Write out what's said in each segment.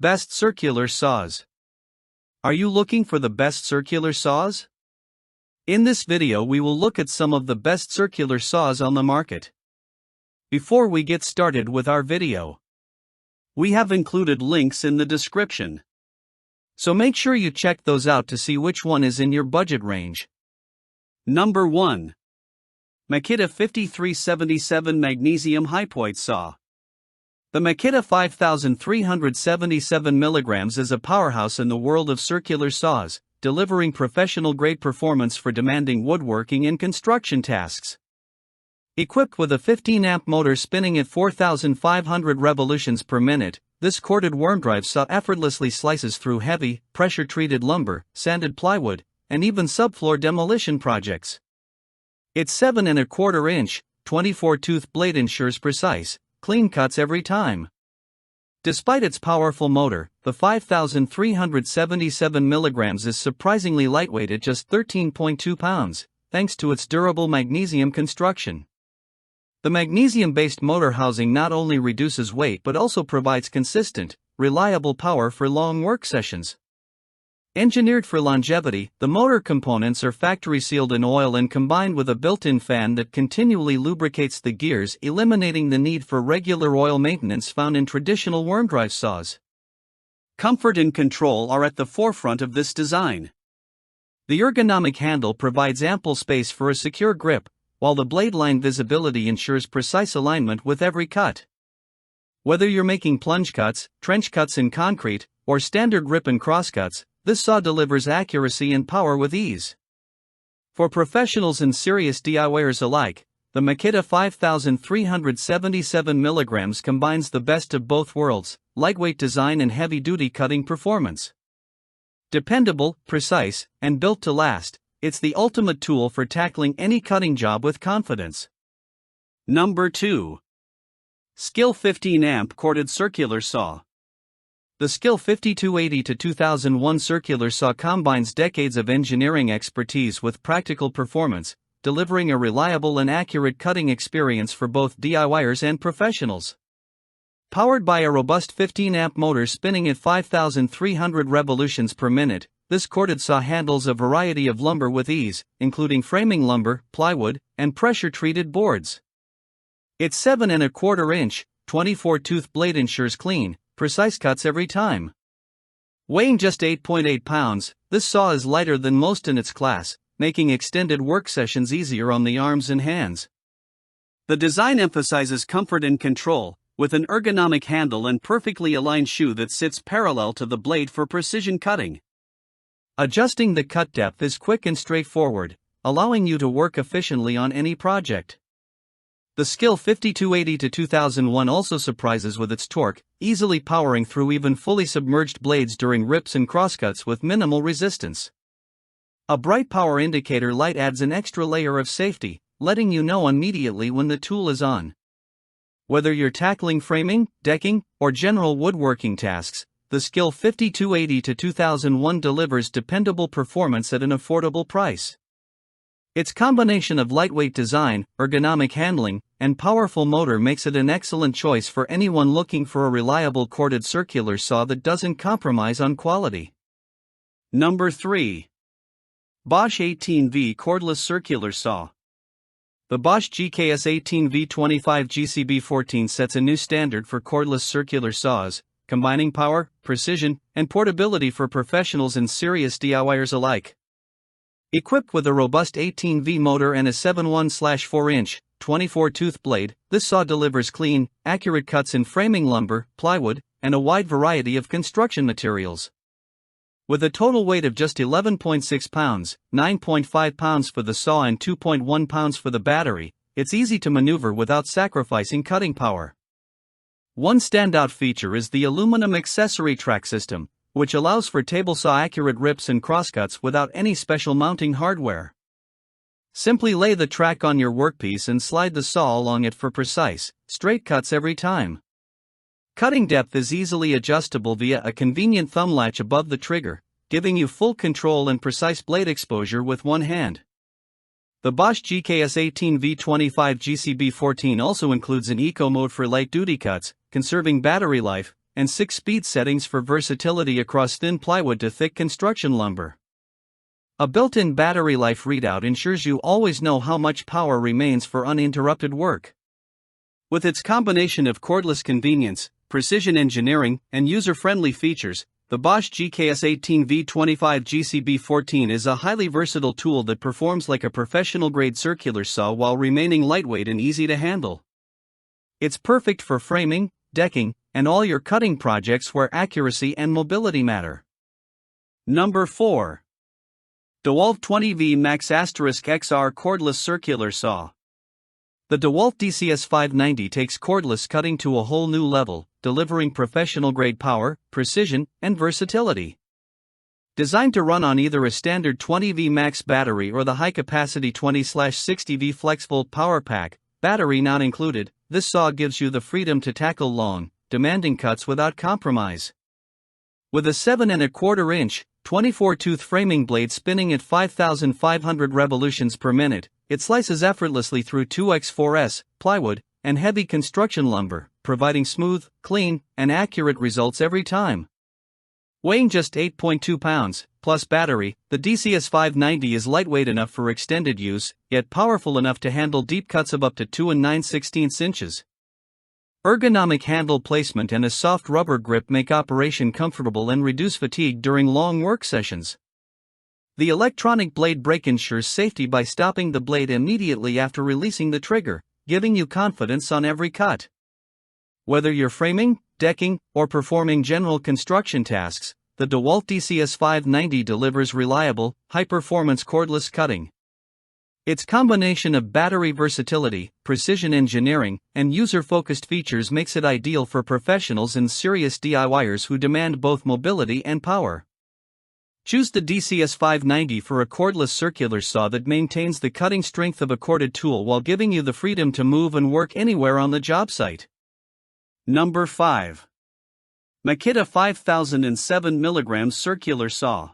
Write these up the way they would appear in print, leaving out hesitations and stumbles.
Best circular saws. Are you looking for the best circular saws? In this video we will look at some of the best circular saws on the market. Before we get started with our video, we have included links in the description, so make sure you check those out to see which one is in your budget range. Number 1. Makita 5377 Magnesium Hypoid Saw. The Makita 5377 mg is a powerhouse in the world of circular saws, delivering professional-grade performance for demanding woodworking and construction tasks. Equipped with a 15-amp motor spinning at 4,500 revolutions per minute, this corded worm drive saw effortlessly slices through heavy, pressure-treated lumber, sanded plywood, and even subfloor demolition projects. Its 7¼ inch, 24-tooth blade ensures precise, clean cuts every time. Despite its powerful motor, the 5377 mg is surprisingly lightweight at just 13.2 pounds, thanks to its durable magnesium construction. The magnesium-based motor housing not only reduces weight but also provides consistent, reliable power for long work sessions. Engineered for longevity, the motor components are factory-sealed in oil and combined with a built-in fan that continually lubricates the gears, eliminating the need for regular oil maintenance found in traditional worm drive saws. Comfort and control are at the forefront of this design. The ergonomic handle provides ample space for a secure grip, while the blade line visibility ensures precise alignment with every cut. Whether you're making plunge cuts, trench cuts in concrete, or standard rip and cross cuts, this saw delivers accuracy and power with ease. For professionals and serious DIYers alike, the Makita 5377 mg combines the best of both worlds, lightweight design and heavy-duty cutting performance. Dependable, precise, and built to last, it's the ultimate tool for tackling any cutting job with confidence. Number 2. Skil 15-amp corded circular saw. The Skil 5280-2001 circular saw combines decades of engineering expertise with practical performance, delivering a reliable and accurate cutting experience for both DIYers and professionals. Powered by a robust 15-amp motor spinning at 5,300 revolutions per minute, this corded saw handles a variety of lumber with ease, including framing lumber, plywood, and pressure-treated boards. Its 7¼ inch, 24-tooth blade ensures clean, precise cuts every time. Weighing just 8.8 pounds, this saw is lighter than most in its class, making extended work sessions easier on the arms and hands. The design emphasizes comfort and control, with an ergonomic handle and perfectly aligned shoe that sits parallel to the blade for precision cutting. Adjusting the cut depth is quick and straightforward, allowing you to work efficiently on any project. The Skil 5280-2001 also surprises with its torque, easily powering through even fully submerged blades during rips and crosscuts with minimal resistance. A bright power indicator light adds an extra layer of safety, letting you know immediately when the tool is on. Whether you're tackling framing, decking, or general woodworking tasks, the Skil 5280-2001 delivers dependable performance at an affordable price. Its combination of lightweight design, ergonomic handling, and powerful motor makes it an excellent choice for anyone looking for a reliable corded circular saw that doesn't compromise on quality. Number 3. Bosch 18V Cordless Circular Saw. The Bosch GKS 18V25 GCB14 sets a new standard for cordless circular saws, combining power, precision, and portability for professionals and serious DIYers alike. Equipped with a robust 18V motor and a 7/4-inch, 24-tooth blade, this saw delivers clean, accurate cuts in framing lumber, plywood, and a wide variety of construction materials. With a total weight of just 11.6 pounds, 9.5 pounds for the saw and 2.1 pounds for the battery, it's easy to maneuver without sacrificing cutting power. One standout feature is the aluminum accessory track system, which allows for table saw accurate rips and crosscuts without any special mounting hardware. Simply lay the track on your workpiece and slide the saw along it for precise, straight cuts every time. Cutting depth is easily adjustable via a convenient thumb latch above the trigger, giving you full control and precise blade exposure with one hand. The Bosch GKS 18V25 GCB14 also includes an eco mode for light-duty cuts, conserving battery life, and 6-speed settings for versatility across thin plywood to thick construction lumber. A built-in battery life readout ensures you always know how much power remains for uninterrupted work. With its combination of cordless convenience, precision engineering, and user-friendly features, the Bosch GKS18V25 GCB14 is a highly versatile tool that performs like a professional-grade circular saw while remaining lightweight and easy to handle. It's perfect for framing, decking, and all your cutting projects where accuracy and mobility matter. Number 4. DEWALT 20V Max *XR Cordless Circular Saw. The DEWALT DCS590 takes cordless cutting to a whole new level, delivering professional-grade power, precision, and versatility. Designed to run on either a standard 20V max battery or the high-capacity 20/60V FlexVolt power pack, battery not included, this saw gives you the freedom to tackle long, demanding cuts without compromise. With a 7¼ 24-tooth framing blade spinning at 5,500 revolutions per minute, it slices effortlessly through 2x4s, plywood, and heavy construction lumber, providing smooth, clean, and accurate results every time. Weighing just 8.2 pounds, plus battery, the DCS590 is lightweight enough for extended use, yet powerful enough to handle deep cuts of up to 2 9/16 inches. Ergonomic handle placement and a soft rubber grip make operation comfortable and reduce fatigue during long work sessions. The electronic blade brake ensures safety by stopping the blade immediately after releasing the trigger, giving you confidence on every cut. Whether you're framing, decking, or performing general construction tasks, the DEWALT DCS590 delivers reliable, high-performance cordless cutting. Its combination of battery versatility, precision engineering, and user-focused features makes it ideal for professionals and serious DIYers who demand both mobility and power. Choose the DCS590 for a cordless circular saw that maintains the cutting strength of a corded tool while giving you the freedom to move and work anywhere on the job site. Number 5. Makita 5007 mg Circular Saw.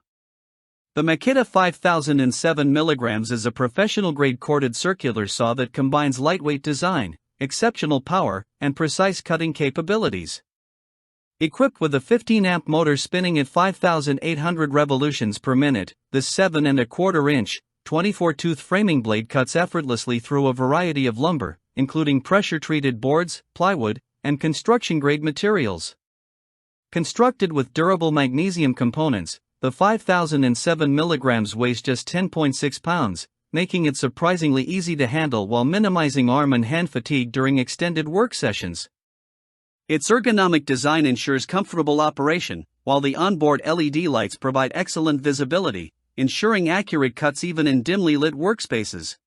The Makita 5007 mg is a professional-grade corded circular saw that combines lightweight design, exceptional power, and precise cutting capabilities. Equipped with a 15-amp motor spinning at 5,800 revolutions per minute, this 7¼ 24-tooth framing blade cuts effortlessly through a variety of lumber, including pressure-treated boards, plywood, and construction-grade materials. Constructed with durable magnesium components, the 5007 mg weighs just 10.6 pounds, making it surprisingly easy to handle while minimizing arm and hand fatigue during extended work sessions. Its ergonomic design ensures comfortable operation, while the onboard LED lights provide excellent visibility, ensuring accurate cuts even in dimly lit workspaces.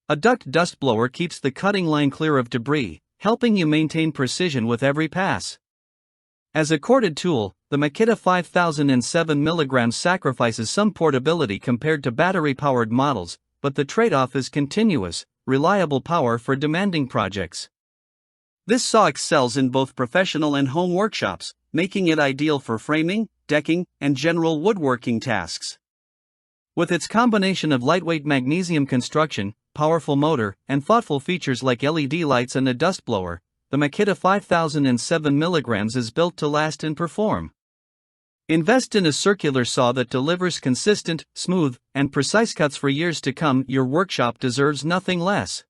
A duct dust blower keeps the cutting line clear of debris, helping you maintain precision with every pass. As a corded tool, the Makita 5007 mg sacrifices some portability compared to battery-powered models, but the trade-off is continuous, reliable power for demanding projects. This saw excels in both professional and home workshops, making it ideal for framing, decking, and general woodworking tasks. With its combination of lightweight magnesium construction, powerful motor, and thoughtful features like LED lights and a dust blower, the Makita 5007 mg is built to last and perform. Invest in a circular saw that delivers consistent, smooth, and precise cuts for years to come. Your workshop deserves nothing less.